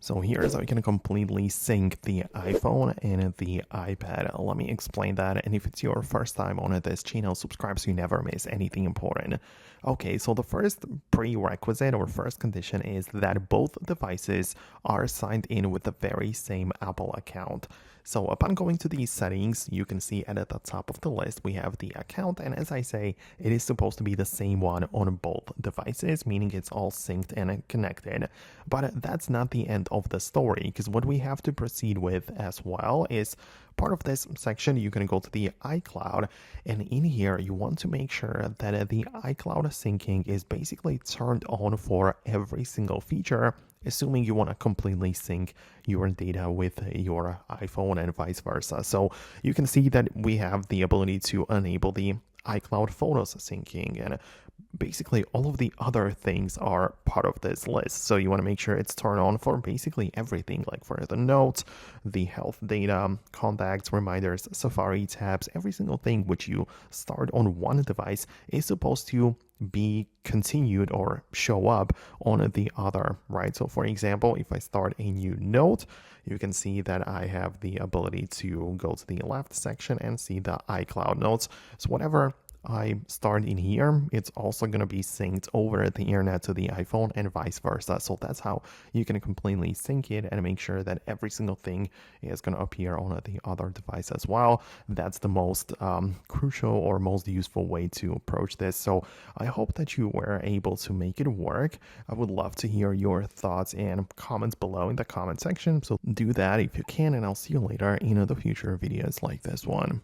So here's how you can completely sync the iPhone and the iPad. Let me explain that. And if it's your first time on this channel, subscribe so you never miss anything important. Okay, so the first prerequisite or first condition is that both devices are signed in with the very same Apple account. So upon going to these settings, you can see at the top of the list, we have the account. And as I say, it is supposed to be the same one on both devices, meaning it's all synced and connected. But that's not the end of the story, because what we have to proceed with as well is part of this section. You can go to the iCloud, and in here you want to make sure that the iCloud syncing is basically turned on for every single feature, assuming you want to completely sync your data with your iPhone and vice versa. So you can see that we have the ability to enable the iCloud photos syncing, and basically all of the other things are part of this list. So you want to make sure it's turned on for basically everything, like for the notes, the health data, contacts, reminders, Safari tabs, every single thing which you start on one device is supposed to be continued or show up on the other, right? So for example, if I start a new note, you can see that I have the ability to go to the left section and see the iCloud notes. So whatever I start in here, it's also going to be synced over the internet to the iPhone and vice versa. So that's how you can completely sync it and make sure that every single thing is going to appear on the other device as well. That's the most crucial or most useful way to approach this. So I hope that you were able to make it work. I would love to hear your thoughts and comments below in the comment section. So do that if you can, and I'll see you later in the future videos like this one.